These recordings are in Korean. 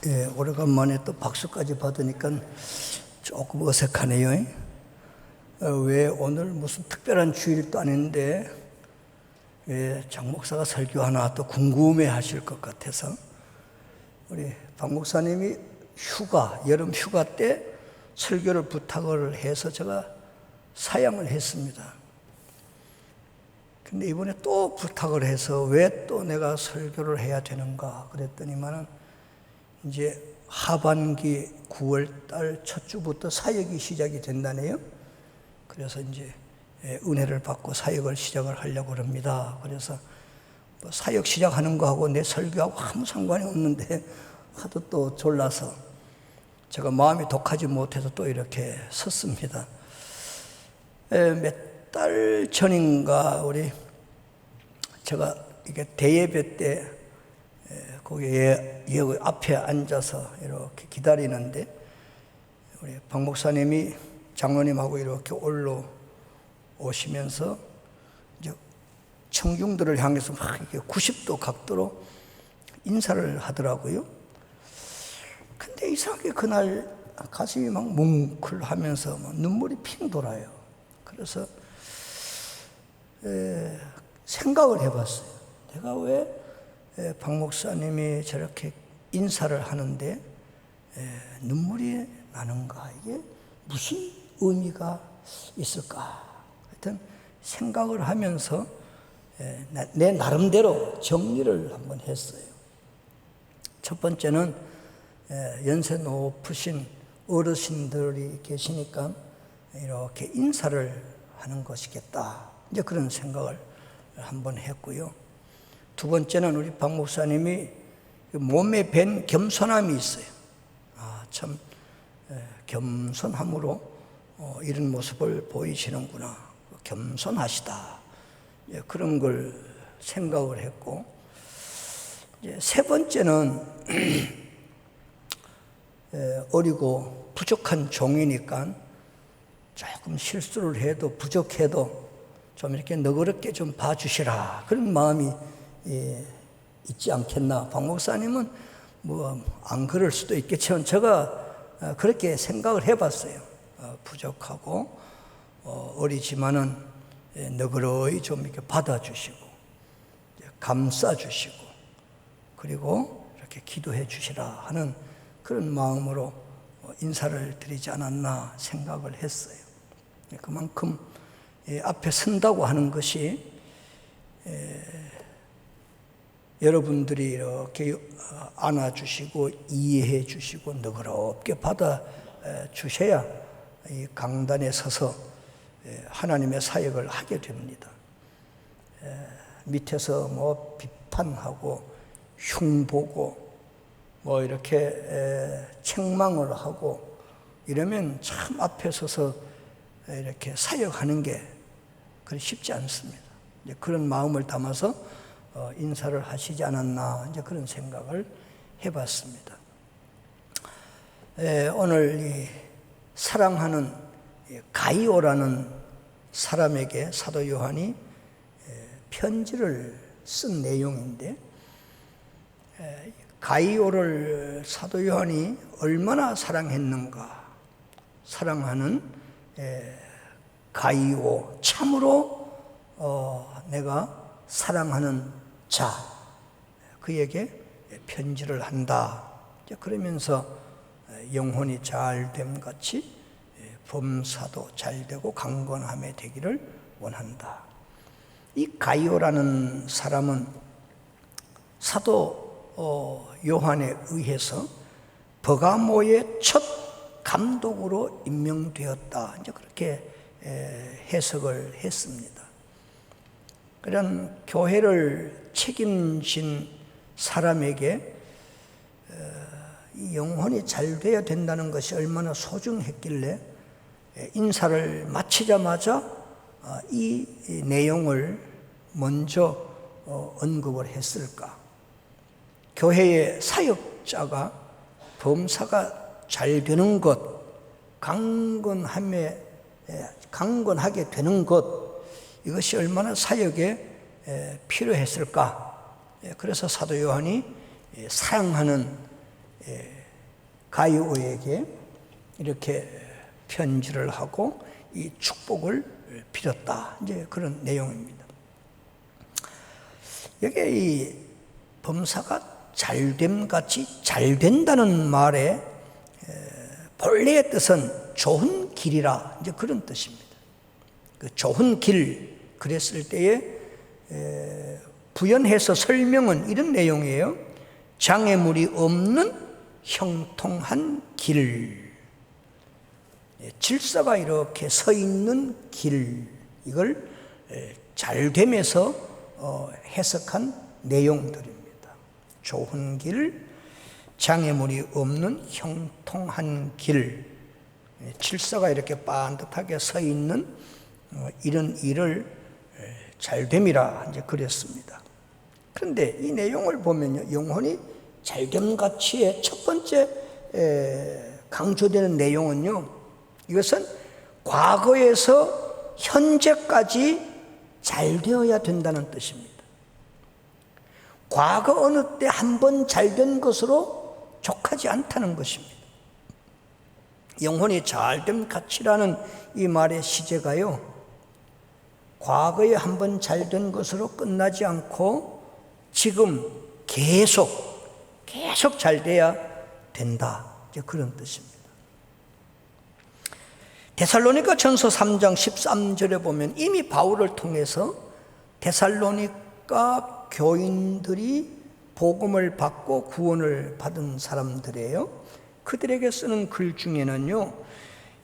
예, 오래간만에 또 박수까지 받으니까 조금 어색하네요. 왜 오늘 무슨 특별한 주일도 아닌데 장 목사가 설교하나 또 궁금해 하실 것 같아서 우리 박 목사님이 여름 휴가 때 설교를 부탁을 해서 제가 사양을 했습니다. 근데 이번에 또 부탁을 해서 왜 또 내가 설교를 해야 되는가 그랬더니만은 이제 하반기 9월 달 첫 주부터 사역이 시작이 된다네요. 그래서 이제 은혜를 받고 사역을 시작을 하려고 합니다. 그래서 뭐 사역 시작하는 거하고 내 설교하고 아무 상관이 없는데 하도 또 졸라서 제가 마음이 독하지 못해서 또 이렇게 섰습니다. 몇 달 전인가 제가 이게 대예배 때 거기 앞에 앉아서 이렇게 기다리는데 우리 박 목사님이 장로님하고 이렇게 올라오시면서 이제 청중들을 향해서 막 이렇게 90도 각도로 인사를 하더라고요. 근데 이상하게 그날 가슴이 막 뭉클하면서 막 눈물이 핑 돌아요. 그래서 생각을 해봤어요. 내가 왜 박 목사님이 저렇게 인사를 하는데 눈물이 나는가? 이게 무슨 의미가 있을까? 하여튼 생각을 하면서 내 나름대로 정리를 한번 했어요. 첫 번째는 연세 높으신 어르신들이 계시니까 이렇게 인사를 하는 것이겠다. 이제 그런 생각을 한번 했고요. 두 번째는 우리 박 목사님이 몸에 밴 겸손함이 있어요. 참 겸손함으로 이런 모습을 보이시는구나. 겸손하시다. 그런 걸 생각을 했고, 이제 세 번째는 어리고 부족한 종이니까 조금 실수를 해도 부족해도 좀 이렇게 너그럽게 좀 봐주시라. 그런 마음이 있지 않겠나. 박 목사님은 뭐 안 그럴 수도 있겠지만 제가 그렇게 생각을 해봤어요. 부족하고 어리지만은 너그러이 좀 이렇게 받아주시고 감싸주시고 그리고 이렇게 기도해 주시라 하는 그런 마음으로 인사를 드리지 않았나 생각을 했어요. 그만큼 앞에 선다고 하는 것이 여러분들이 이렇게 안아주시고 이해해 주시고 너그럽게 받아주셔야 이 강단에 서서 하나님의 사역을 하게 됩니다. 밑에서 뭐 비판하고 흉보고 뭐 이렇게 책망을 하고 이러면 참 앞에 서서 이렇게 사역하는 게 그리 쉽지 않습니다. 이제 그런 마음을 담아서 인사를 하시지 않았나 이제 그런 생각을 해봤습니다. 오늘 이 사랑하는 가이오라는 사람에게 사도 요한이 편지를 쓴 내용인데 가이오를 사도 요한이 얼마나 사랑했는가. 사랑하는 가이오, 참으로 내가 사랑하는 자, 그에게 편지를 한다. 그러면서 영혼이 잘됨 같이 범사도 잘되고 강건함에 되기를 원한다. 이 가이오라는 사람은 사도 요한에 의해서 버가모의 첫 감독으로 임명되었다. 이제 그렇게 해석을 했습니다. 그런 교회를 책임진 사람에게 영혼이 잘 돼야 된다는 것이 얼마나 소중했길래 인사를 마치자마자 이 내용을 먼저 언급을 했을까? 교회의 사역자가 범사가 잘 되는 것, 강건하게 되는 것, 이것이 얼마나 사역에 필요했을까? 그래서 사도 요한이 사랑하는 가이오에게 이렇게 편지를 하고 이 축복을 빌었다. 이제 그런 내용입니다. 여기에 이 범사가 잘됨 같이 잘 된다는 말의 본래의 뜻은 좋은 길이라, 이제 그런 뜻입니다. 그 좋은 길 그랬을 때에 부연해서 설명은 이런 내용이에요. 장애물이 없는 형통한 길, 질서가 이렇게 서 있는 길, 이걸 잘됨에서 해석한 내용들입니다. 좋은 길, 장애물이 없는 형통한 길, 질서가 이렇게 반듯하게 서 있는 이런 일을 잘됨이라 이제 그랬습니다. 그런데 이 내용을 보면요, 영혼이 잘됨 가치의 첫 번째 강조되는 내용은요, 이것은 과거에서 현재까지 잘 되어야 된다는 뜻입니다. 과거 어느 때 한 번 잘 된 것으로 족하지 않다는 것입니다. 영혼이 잘됨 가치라는 이 말의 시제가요, 과거에 한 번 잘 된 것으로 끝나지 않고 지금 계속 잘 돼야 된다, 이제 그런 뜻입니다. 데살로니가 전서 3장 13절에 보면 이미 바울을 통해서 데살로니가 교인들이 복음을 받고 구원을 받은 사람들이에요. 그들에게 쓰는 글 중에는요,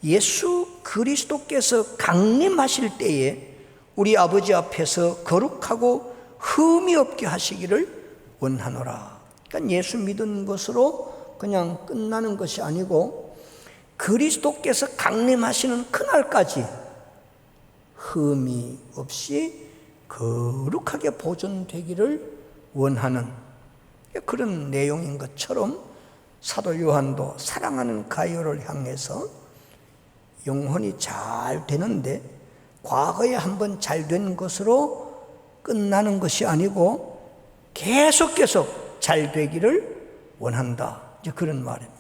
예수 그리스도께서 강림하실 때에 우리 아버지 앞에서 거룩하고 흠이 없게 하시기를 원하노라. 그러니까 예수 믿은 것으로 그냥 끝나는 것이 아니고 그리스도께서 강림하시는 그날까지 흠이 없이 거룩하게 보존되기를 원하는 그런 내용인 것처럼 사도 요한도 사랑하는 가이오를 향해서 영혼이 잘 되는데 과거에 한번 잘 된 것으로 끝나는 것이 아니고 계속 잘 되기를 원한다, 이제 그런 말입니다.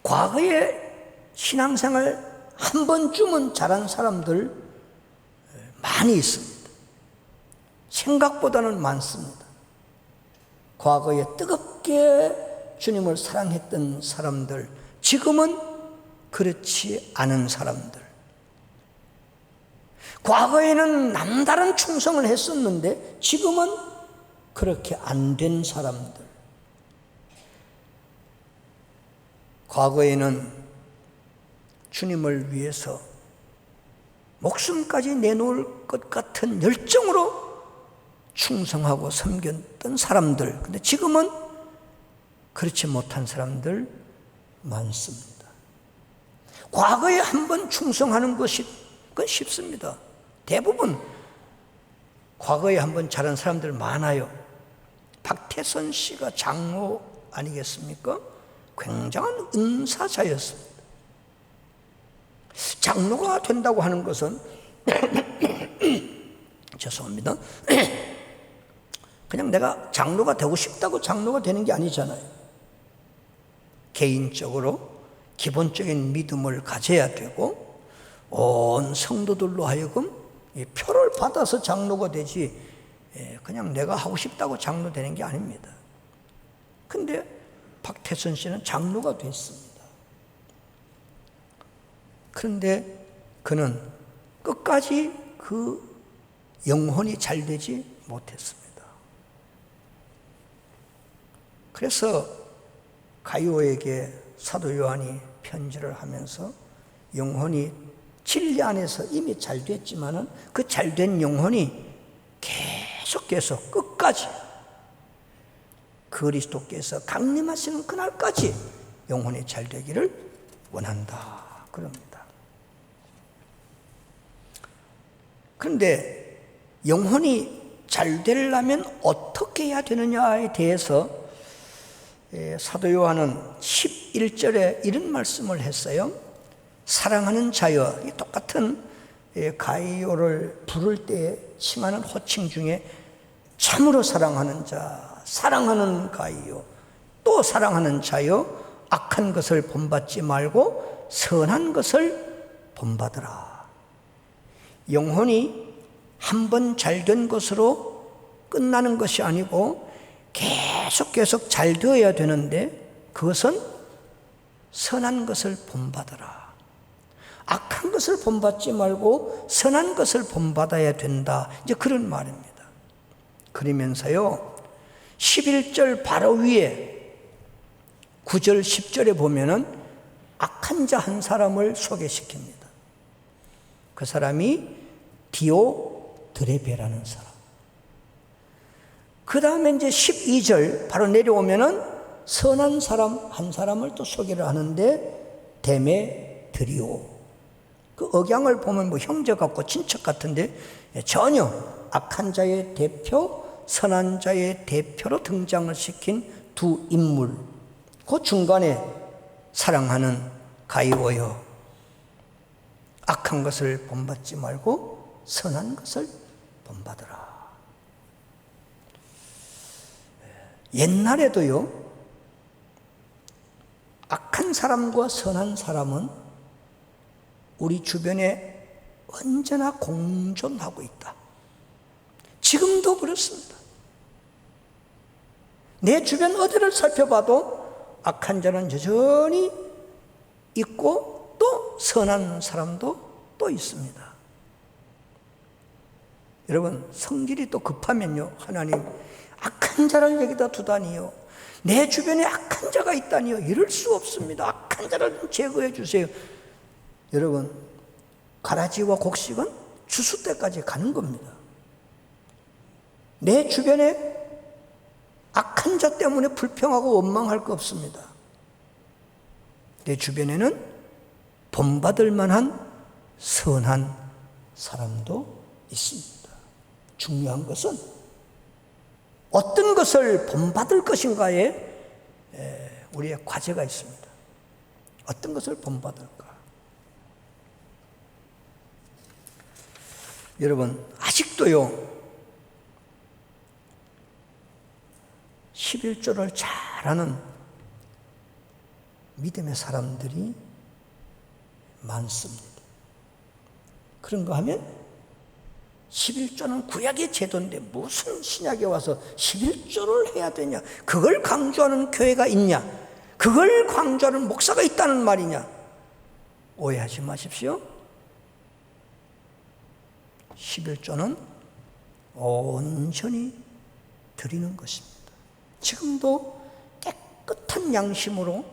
과거에 신앙생활 한 번쯤은 잘한 사람들 많이 있습니다. 생각보다는 많습니다. 과거에 뜨겁게 주님을 사랑했던 사람들, 지금은 그렇지 않은 사람들, 과거에는 남다른 충성을 했었는데 지금은 그렇게 안 된 사람들, 과거에는 주님을 위해서 목숨까지 내놓을 것 같은 열정으로 충성하고 섬겼던 사람들, 근데 지금은 그렇지 못한 사람들 많습니다. 과거에 한번 충성하는 것이 그건 쉽습니다. 대부분 과거에 한번 잘한 사람들 많아요. 박태선 씨가 장로 아니겠습니까? 굉장한 은사자였습니다. 장로가 된다고 하는 것은 죄송합니다. 그냥 내가 장로가 되고 싶다고 장로가 되는 게 아니잖아요. 개인적으로 기본적인 믿음을 가져야 되고 온 성도들로 하여금 표를 받아서 장로가 되지 그냥 내가 하고 싶다고 장로 되는 게 아닙니다. 근데 박태선 씨는 장로가 됐습니다. 그런데 그는 끝까지 그 영혼이 잘 되지 못했습니다. 그래서 가이오에게 사도 요한이 편지를 하면서 영혼이 진리 안에서 이미 잘 됐지만은 그 잘된 영혼이 계속 끝까지 그리스도께서 강림하시는 그날까지 영혼이 잘 되기를 원한다, 그럽니다. 그런데 영혼이 잘 되려면 어떻게 해야 되느냐에 대해서 사도 요한은 11절에 이런 말씀을 했어요. 사랑하는 자여, 똑같은 가이오를 부를 때 칭하는 호칭 중에 참으로 사랑하는 자, 사랑하는 가이요 또 사랑하는 자여 악한 것을 본받지 말고 선한 것을 본받으라. 영혼이 한 번 잘된 것으로 끝나는 것이 아니고 계속 잘 되어야 되는데 그것은 선한 것을 본받으라. 악한 것을 본받지 말고 선한 것을 본받아야 된다. 이제 그런 말입니다. 그러면서요 11절 바로 위에 9절 10절에 보면은 악한 자 한 사람을 소개시킵니다. 그 사람이 디오드레베라는 사람. 그 다음에 이제 12절 바로 내려오면은 선한 사람 한 사람을 또 소개를 하는데 데메드리오. 그 억양을 보면 뭐 형제 같고 친척 같은데 전혀 악한 자의 대표, 선한 자의 대표로 등장을 시킨 두 인물. 그 중간에 사랑하는 가이오여 악한 것을 본받지 말고 선한 것을 본받으라. 옛날에도요 악한 사람과 선한 사람은 우리 주변에 언제나 공존하고 있다. 지금도 그렇습니다. 내 주변 어디를 살펴봐도 악한 자는 여전히 있고 또 선한 사람도 또 있습니다. 여러분 성질이 또 급하면요 하나님 악한 자를 여기다 두다니요 내 주변에 악한 자가 있다니요 이럴 수 없습니다. 악한 자를 좀 제거해 주세요. 여러분 가라지와 곡식은 추수 때까지 가는 겁니다. 내 주변에 악한 자 때문에 불평하고 원망할 거 없습니다. 내 주변에는 본받을 만한 선한 사람도 있습니다. 중요한 것은 어떤 것을 본받을 것인가에 우리의 과제가 있습니다. 어떤 것을 본받을까? 여러분 아직도요 11조를 잘하는 믿음의 사람들이 많습니다. 그런가 하면 11조는 구약의 제도인데 무슨 신약에 와서 11조를 해야 되냐? 그걸 강조하는 교회가 있냐? 그걸 강조하는 목사가 있다는 말이냐? 오해하지 마십시오. 11조는 온전히 드리는 것입니다. 지금도 깨끗한 양심으로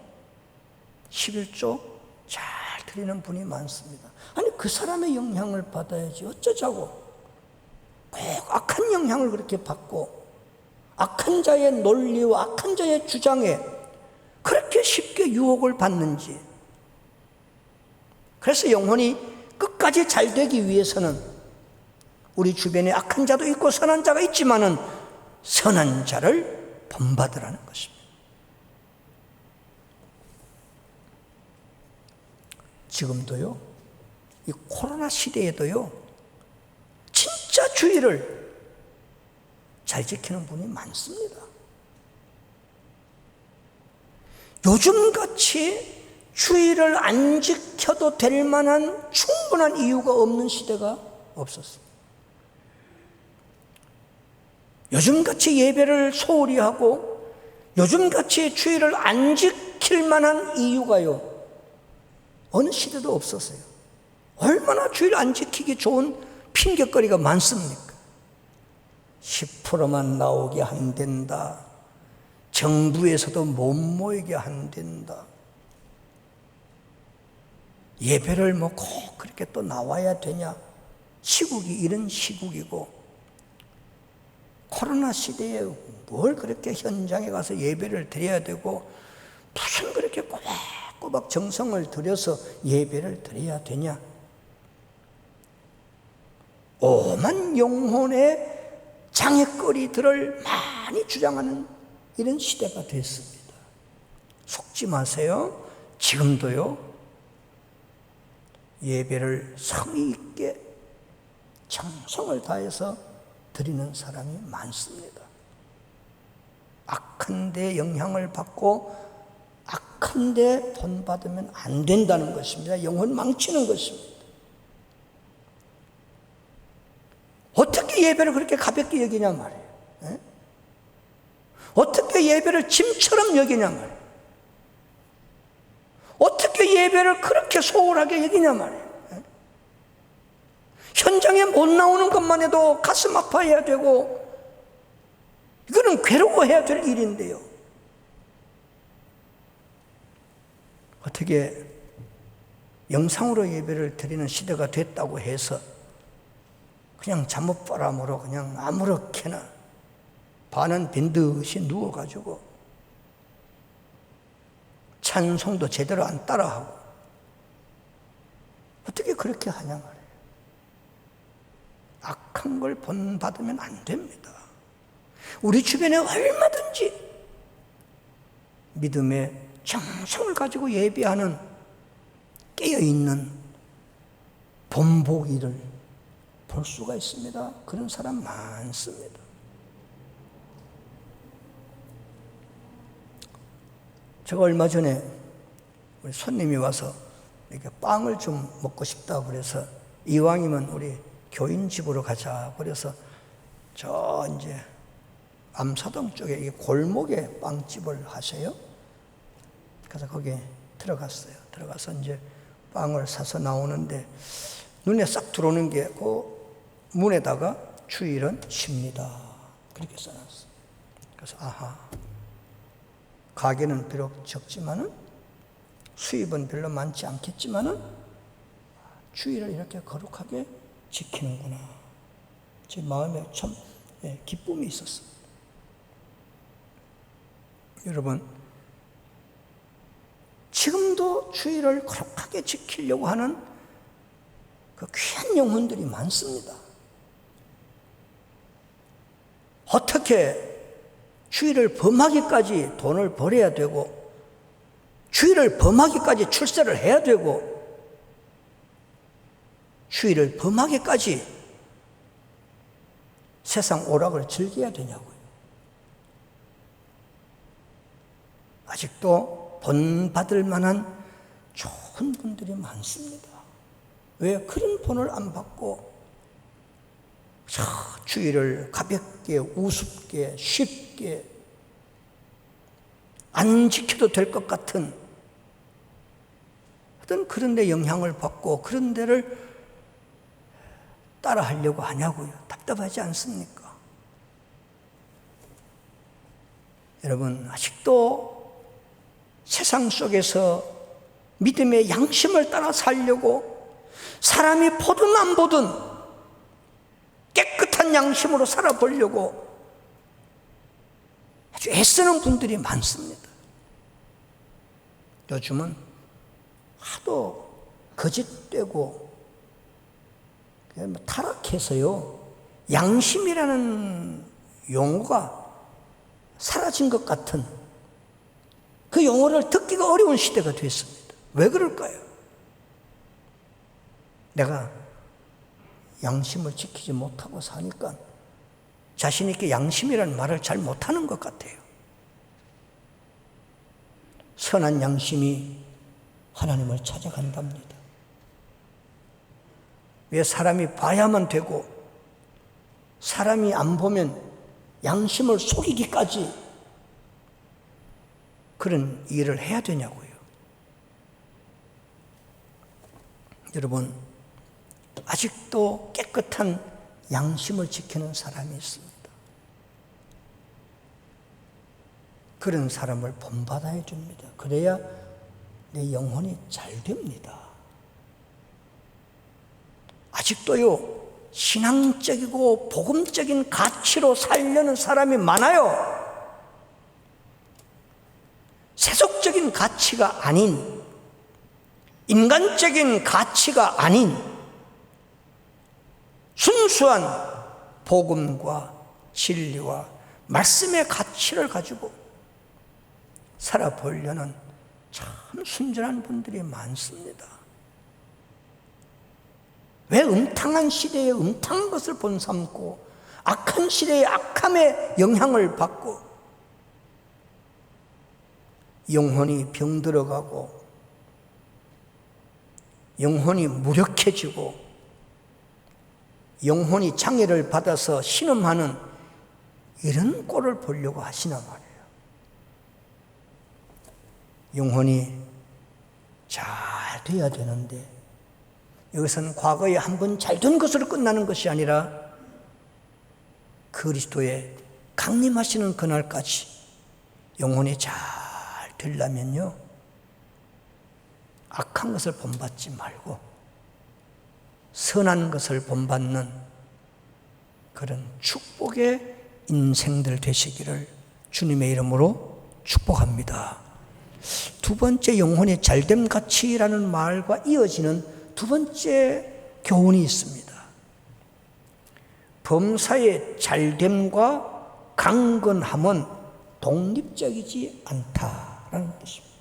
11조 잘 드리는 분이 많습니다. 아니 그 사람의 영향을 받아야지 어쩌자고 꼭 악한 영향을 그렇게 받고 악한 자의 논리와 악한 자의 주장에 그렇게 쉽게 유혹을 받는지. 그래서 영혼이 끝까지 잘 되기 위해서는 우리 주변에 악한 자도 있고 선한 자가 있지만은 선한 자를 본받으라는 것입니다. 지금도요, 이 코로나 시대에도요, 진짜 주의를 잘 지키는 분이 많습니다. 요즘같이 주의를 안 지켜도 될 만한 충분한 이유가 없는 시대가 없었습니다. 요즘같이 예배를 소홀히 하고 요즘같이 주의를 안 지킬 만한 이유가요, 어느 시대도 없었어요. 얼마나 주의를 안 지키기 좋은 핑계거리가 많습니까? 10%만 나오게 한댄다. 정부에서도 못 모이게 한댄다. 예배를 뭐 꼭 그렇게 또 나와야 되냐? 시국이 이런 시국이고 코로나 시대에 뭘 그렇게 현장에 가서 예배를 드려야 되고 무슨 그렇게 꼬박꼬박 정성을 들여서 예배를 드려야 되냐? 오만 영혼의 장애거리들을 많이 주장하는 이런 시대가 됐습니다. 속지 마세요. 지금도요, 예배를 성의 있게 정성을 다해서 드리는 사람이 많습니다. 악한 데 영향을 받고 악한 데 본받으면 안 된다는 것입니다. 영혼 망치는 것입니다. 어떻게 예배를 그렇게 가볍게 여기냐 말이에요. 에? 어떻게 예배를 짐처럼 여기냐 말이에요. 어떻게 예배를 그렇게 소홀하게 여기냐 말이에요. 에? 현장에 못 나오는 것만 해도 가슴 아파해야 되고 이거는 괴로워해야 될 일인데요. 어떻게 영상으로 예배를 드리는 시대가 됐다고 해서 그냥 잠옷바람으로 그냥 아무렇게나 반은 빈듯이 누워가지고 찬송도 제대로 안 따라하고 어떻게 그렇게 하냐 말이에요. 악한 걸 본받으면 안 됩니다. 우리 주변에 얼마든지 믿음의 정성을 가지고 예배하는 깨어있는 본보기를 볼 수가 있습니다. 그런 사람 많습니다. 제가 얼마 전에 우리 손님이 와서 이렇게 빵을 좀 먹고 싶다고 그래서 이왕이면 우리 교인 집으로 가자. 그래서 저 이제 암사동 쪽에 이 골목에 빵집을 하세요. 그래서 거기에 들어갔어요. 들어가서 이제 빵을 사서 나오는데 눈에 싹 들어오는 게 그 문에다가 주일은 쉽니다. 그렇게 써놨어요. 그래서 아하, 가게는 비록 적지만은 수입은 별로 많지 않겠지만은 주일을 이렇게 거룩하게 지키는구나. 제 마음에 참 기쁨이 있었어요. 여러분, 지금도 주일을 거룩하게 지키려고 하는 그 귀한 영혼들이 많습니다. 어떻게 주일을 범하기까지 돈을 벌어야 되고 주일을 범하기까지 출세를 해야 되고 주일을 범하기까지 세상 오락을 즐겨야 되냐고요. 아직도 본받을 만한 좋은 분들이 많습니다. 왜 그런 본을 안 받고 주일을 가볍게 우습게 쉽게 안 지켜도 될 것 같은 어떤 그런 데 영향을 받고 그런 데를 따라 하려고 하냐고요. 답답하지 않습니까? 여러분, 아직도 세상 속에서 믿음의 양심을 따라 살려고 사람이 보든 안 보든 깨끗한 양심으로 살아보려고 아주 애쓰는 분들이 많습니다. 요즘은 하도 거짓되고 타락해서요, 양심이라는 용어가 사라진 것 같은 그 용어를 듣기가 어려운 시대가 됐습니다. 왜 그럴까요? 내가 양심을 지키지 못하고 사니까 자신 있게 양심이라는 말을 잘 못하는 것 같아요. 선한 양심이 하나님을 찾아간답니다. 왜 사람이 봐야만 되고 사람이 안 보면 양심을 속이기까지 그런 일을 해야 되냐고요. 여러분, 아직도 깨끗한 양심을 지키는 사람이 있습니다. 그런 사람을 본받아야 줍니다. 그래야 내 영혼이 잘 됩니다. 아직도요, 신앙적이고 복음적인 가치로 살려는 사람이 많아요. 세속적인 가치가 아닌, 인간적인 가치가 아닌 순수한 복음과 진리와 말씀의 가치를 가지고 살아보려는 참 순전한 분들이 많습니다. 왜 음탕한 시대에 음탕한 것을 본삼고 악한 시대에 악함의 영향을 받고 영혼이 병들어가고 영혼이 무력해지고 영혼이 장애를 받아서 신음하는 이런 꼴을 보려고 하시나 말이에요. 영혼이 잘 돼야 되는데 여기서는 과거에 한 번 잘 된 것으로 끝나는 것이 아니라 그리스도의 강림하시는 그날까지 영혼이 잘 되려면요, 악한 것을 본받지 말고 선한 것을 본받는 그런 축복의 인생들 되시기를 주님의 이름으로 축복합니다. 두 번째, 영혼이 잘됨 같이라는 말과 이어지는 두 번째 교훈이 있습니다. 범사의 잘됨과 강건함은 독립적이지 않다라는 뜻입니다.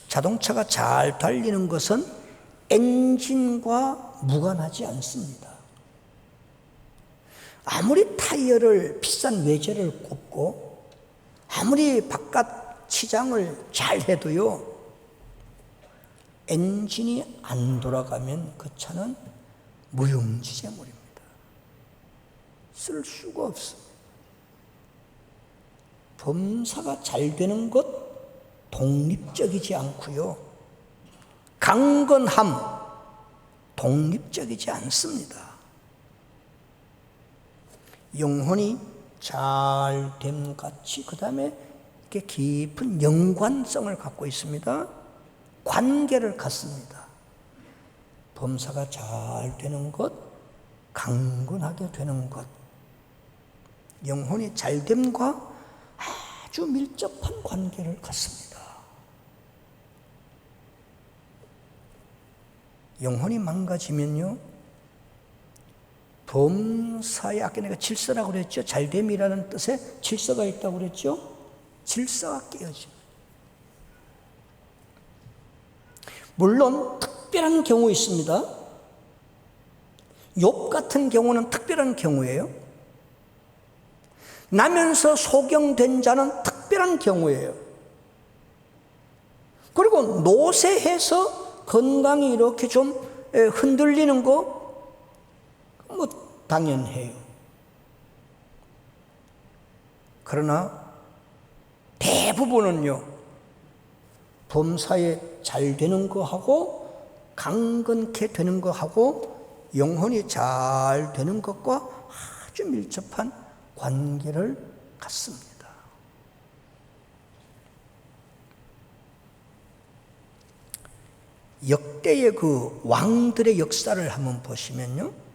자동차가 잘 달리는 것은 엔진과 무관하지 않습니다. 아무리 타이어를 비싼 외제를 꼽고 아무리 바깥 치장을 잘 해도요, 엔진이 안 돌아가면 그 차는 무용지물입니다. 쓸 수가 없습니다. 범사가 잘 되는 것 독립적이지 않고요, 강건함 독립적이지 않습니다. 영혼이 잘됨 같이, 그 다음에 이렇게 깊은 연관성을 갖고 있습니다. 관계를 갖습니다. 범사가 잘 되는 것, 강건하게 되는 것, 영혼이 잘됨과 아주 밀접한 관계를 갖습니다. 영혼이 망가지면요, 범사에, 아까 내가 질서라고 그랬죠. 잘됨이라는 뜻에 질서가 있다고 그랬죠. 질서가 깨어집니다. 물론 특별한 경우 있습니다. 욥 같은 경우는 특별한 경우예요. 나면서 소경된 자는 특별한 경우예요. 그리고 노쇠해서 건강이 이렇게 좀 흔들리는 거 뭐 당연해요. 그러나 대부분은요, 범사에 잘 되는 거하고 강건케 되는 거하고 영혼이 잘 되는 것과 아주 밀접한 관계를 갖습니다. 역대의 그 왕들의 역사를 한번 보시면요,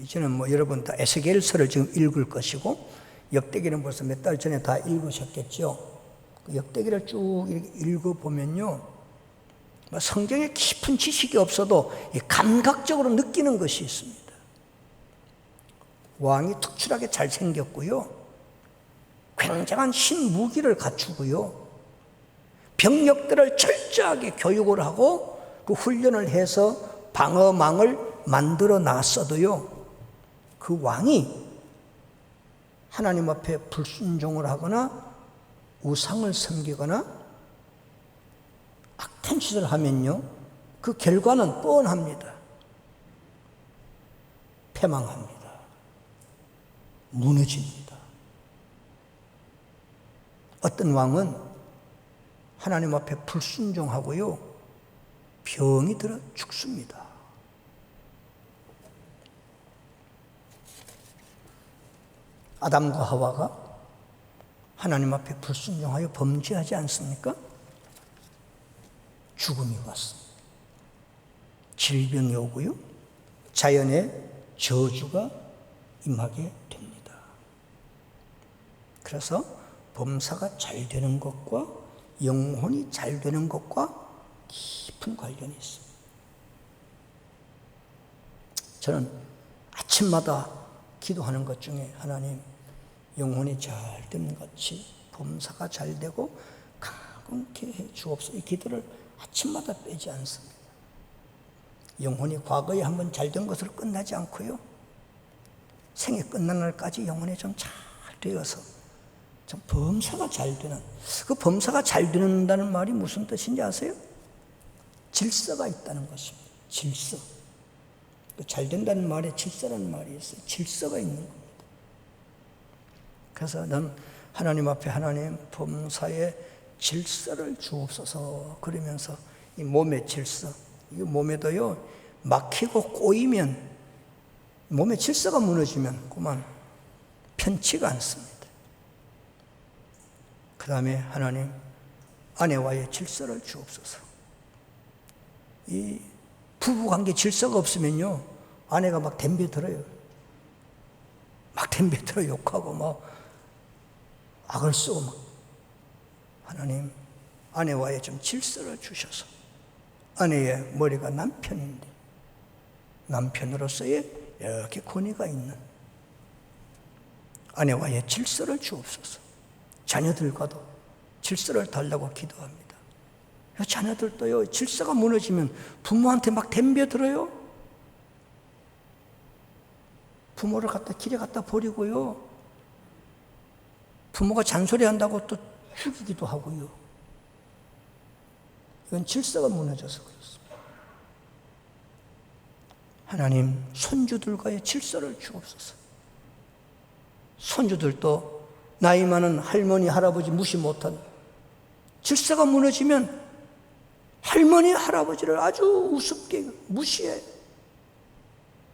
이제는 뭐 여러분 다 에스겔서를 지금 읽을 것이고 역대기는 벌써 몇 달 전에 다 읽으셨겠죠. 역대기를 쭉 읽어보면요, 성경에 깊은 지식이 없어도 감각적으로 느끼는 것이 있습니다. 왕이 특출하게 잘생겼고요, 굉장한 신무기를 갖추고요, 병력들을 철저하게 교육을 하고 그 훈련을 해서 방어망을 만들어 놨어도요, 그 왕이 하나님 앞에 불순종을 하거나 우상을 섬기거나 악한 짓을 하면요, 그 결과는 뻔합니다. 패망합니다. 무너집니다. 어떤 왕은 하나님 앞에 불순종하고요, 병이 들어 죽습니다. 아담과 하와가 하나님 앞에 불순종하여 범죄하지 않습니까? 죽음이 왔습니다. 질병이 오고요, 자연의 저주가 임하게 됩니다. 그래서 범사가 잘 되는 것과 영혼이 잘 되는 것과 깊은 관련이 있습니다. 저는 아침마다 기도하는 것 중에, 하나님, 영혼이 잘 되는 같이 범사가 잘 되고 강건케 해 주옵소서, 이 기도를 아침마다 빼지 않습니다. 영혼이 과거에 한번 잘 된 것으로 끝나지 않고요, 생애 끝난 날까지 영혼이 좀 잘 되어서 참 범사가 잘 되는, 그 범사가 잘 되는다는 말이 무슨 뜻인지 아세요? 질서가 있다는 것입니다. 질서. 잘 된다는 말에 질서라는 말이 있어요. 질서가 있는 겁니다. 그래서 난 하나님 앞에 하나님 범사에 질서를 주옵소서 그러면서 이 몸의 질서, 이 몸에도요 막히고 꼬이면, 몸의 질서가 무너지면 그만 편치가 않습니다. 그 다음에 하나님 아내와의 질서를 주옵소서. 이 부부관계 질서가 없으면요 아내가 막 덤벼들어요. 막 덤벼들어 욕하고 막 악을 쓰고 막. 하나님 아내와의 좀 질서를 주셔서, 아내의 머리가 남편인데 남편으로서의 이렇게 권위가 있는 아내와의 질서를 주옵소서. 자녀들과도 질서를 달라고 기도합니다. 자녀들도요 질서가 무너지면 부모한테 막 덤벼들어요. 부모를 길에 갖다 버리고요, 부모가 잔소리한다고 또 죽이기도 하고요. 이건 질서가 무너져서 그렇습니다. 하나님 손주들과의 질서를 주옵소서. 손주들도 나이 많은 할머니 할아버지 무시 못한, 질서가 무너지면 할머니 할아버지를 아주 우습게 무시해요.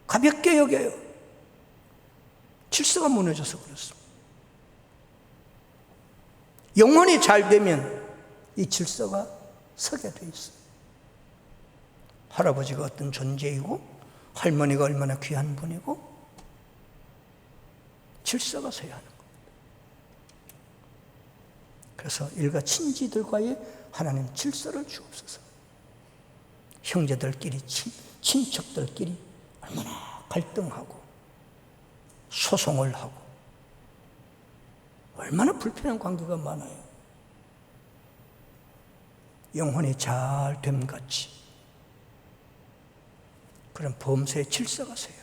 가볍게 여겨요. 질서가 무너져서 그렇습니다. 영혼이 잘 되면 이 질서가 서게 돼 있어요. 할아버지가 어떤 존재이고 할머니가 얼마나 귀한 분이고 질서가 서야 하는 겁니다. 그래서 일가 친지들과의 하나님 질서를 주옵소서. 형제들끼리, 친척들끼리 얼마나 갈등하고 소송을 하고 얼마나 불편한 관계가 많아요. 영혼이 잘 됨 같이 그런 범사의 질서가 서요.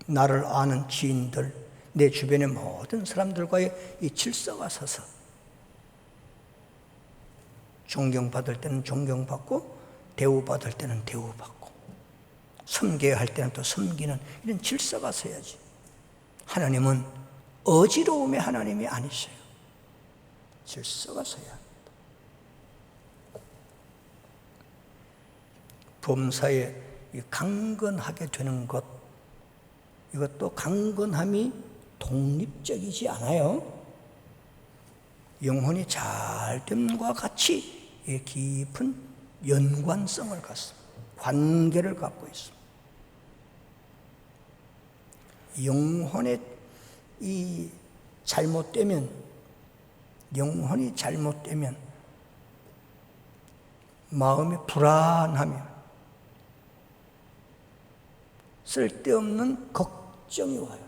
나를 아는 지인들, 내 주변의 모든 사람들과의 이 질서가 서서 존경받을 때는 존경받고 대우받을 때는 대우받고 섬겨야 할 때는 또 섬기는 이런 질서가 서야지. 하나님은 어지러움의 하나님이 아니셔요. 질서가 서야 합니다. 범사에 강건하게 되는 것, 이것도 강건함이 독립적이지 않아요. 영혼이 잘됨과 같이 깊은 연관성을 갖습니다. 관계를 갖고 있습니다. 영혼이 잘못되면 마음이 불안하며 쓸데없는 걱정이 와요.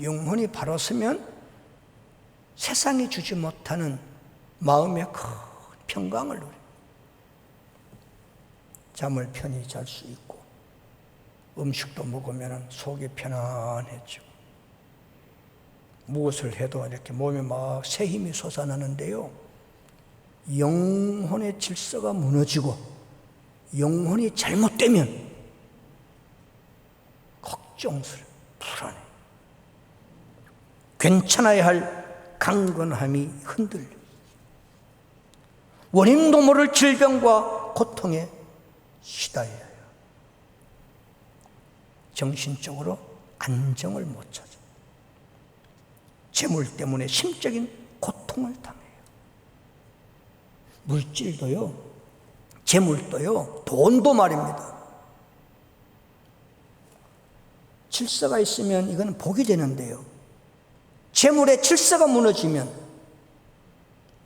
영혼이 바로 서면 세상이 주지 못하는 마음의 큰 평강을 누립니다. 잠을 편히 잘 수 있고 음식도 먹으면 속이 편안해지고 무엇을 해도 이렇게 몸에 막 새 힘이 솟아나는데요, 영혼의 질서가 무너지고 영혼이 잘못되면 걱정스러워, 불안해. 괜찮아야 할 강건함이 흔들려. 원인도 모를 질병과 고통에 시달려요. 정신적으로 안정을 못 찾아. 재물 때문에 심적인 고통을 당해요. 물질도요, 재물도요, 돈도 말입니다. 질서가 있으면 이건 복이 되는데요, 재물의 질서가 무너지면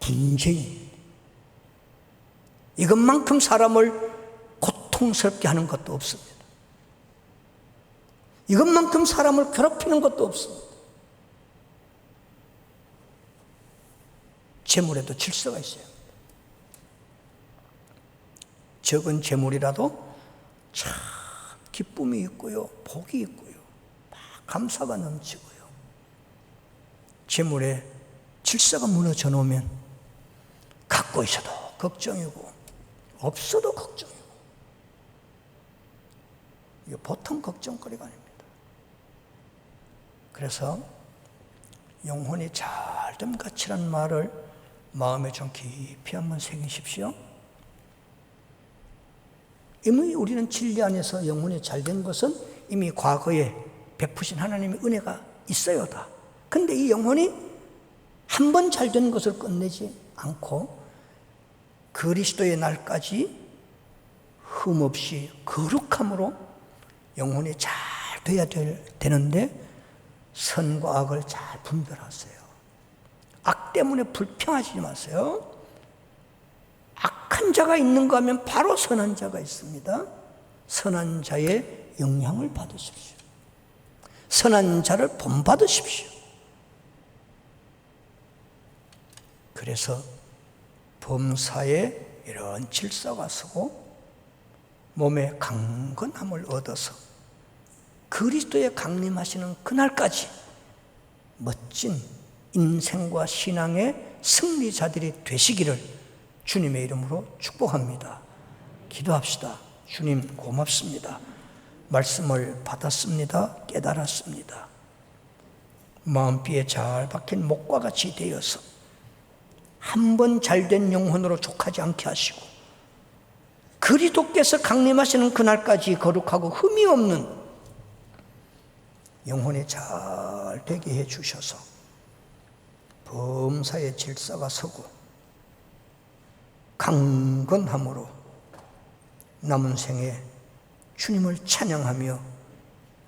분쟁입니다. 이것만큼 사람을 고통스럽게 하는 것도 없습니다. 이것만큼 사람을 괴롭히는 것도 없습니다. 재물에도 질서가 있어요. 적은 재물이라도 참 기쁨이 있고요, 복이 있고요, 막 감사가 넘치고요. 재물의 질서가 무너져 놓으면 갖고 있어도 걱정이고 없어도 걱정이고, 이게 보통 걱정거리가 아닙니다. 그래서 영혼이 잘됨 같이란 말을 마음에 좀 깊이 한번 새기십시오. 이미 우리는 진리 안에서 영혼이 잘된 것은 이미 과거에 베푸신 하나님의 은혜가 있어요다. 근데 이 영혼이 한 번 잘된 것을 끝내지 않고 그리스도의 날까지 흠없이 거룩함으로 영혼이 잘 돼야 되는데 선과 악을 잘 분별하세요. 악 때문에 불평하지 마세요. 악한 자가 있는가 하면 바로 선한 자가 있습니다. 선한 자의 영향을 받으십시오. 선한 자를 본받으십시오. 그래서 범사에 이런 질서가 서고 몸에 강건함을 얻어서 그리스도의 강림하시는 그날까지 멋진 인생과 신앙의 승리자들이 되시기를 주님의 이름으로 축복합니다. 기도합시다. 주님 고맙습니다. 말씀을 받았습니다. 깨달았습니다. 마음비에 잘 박힌 목과 같이 되어서 한 번 잘된 영혼으로 족하지 않게 하시고 그리스도께서 강림하시는 그날까지 거룩하고 흠이 없는 영혼이 잘 되게 해 주셔서 범사의 질서가 서고 강건함으로 남은 생에 주님을 찬양하며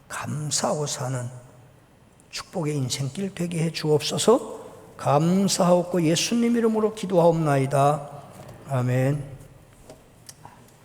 감사하고 사는 축복의 인생길 되게 해 주옵소서. 감사하옵고 예수님 이름으로 기도하옵나이다. 아멘.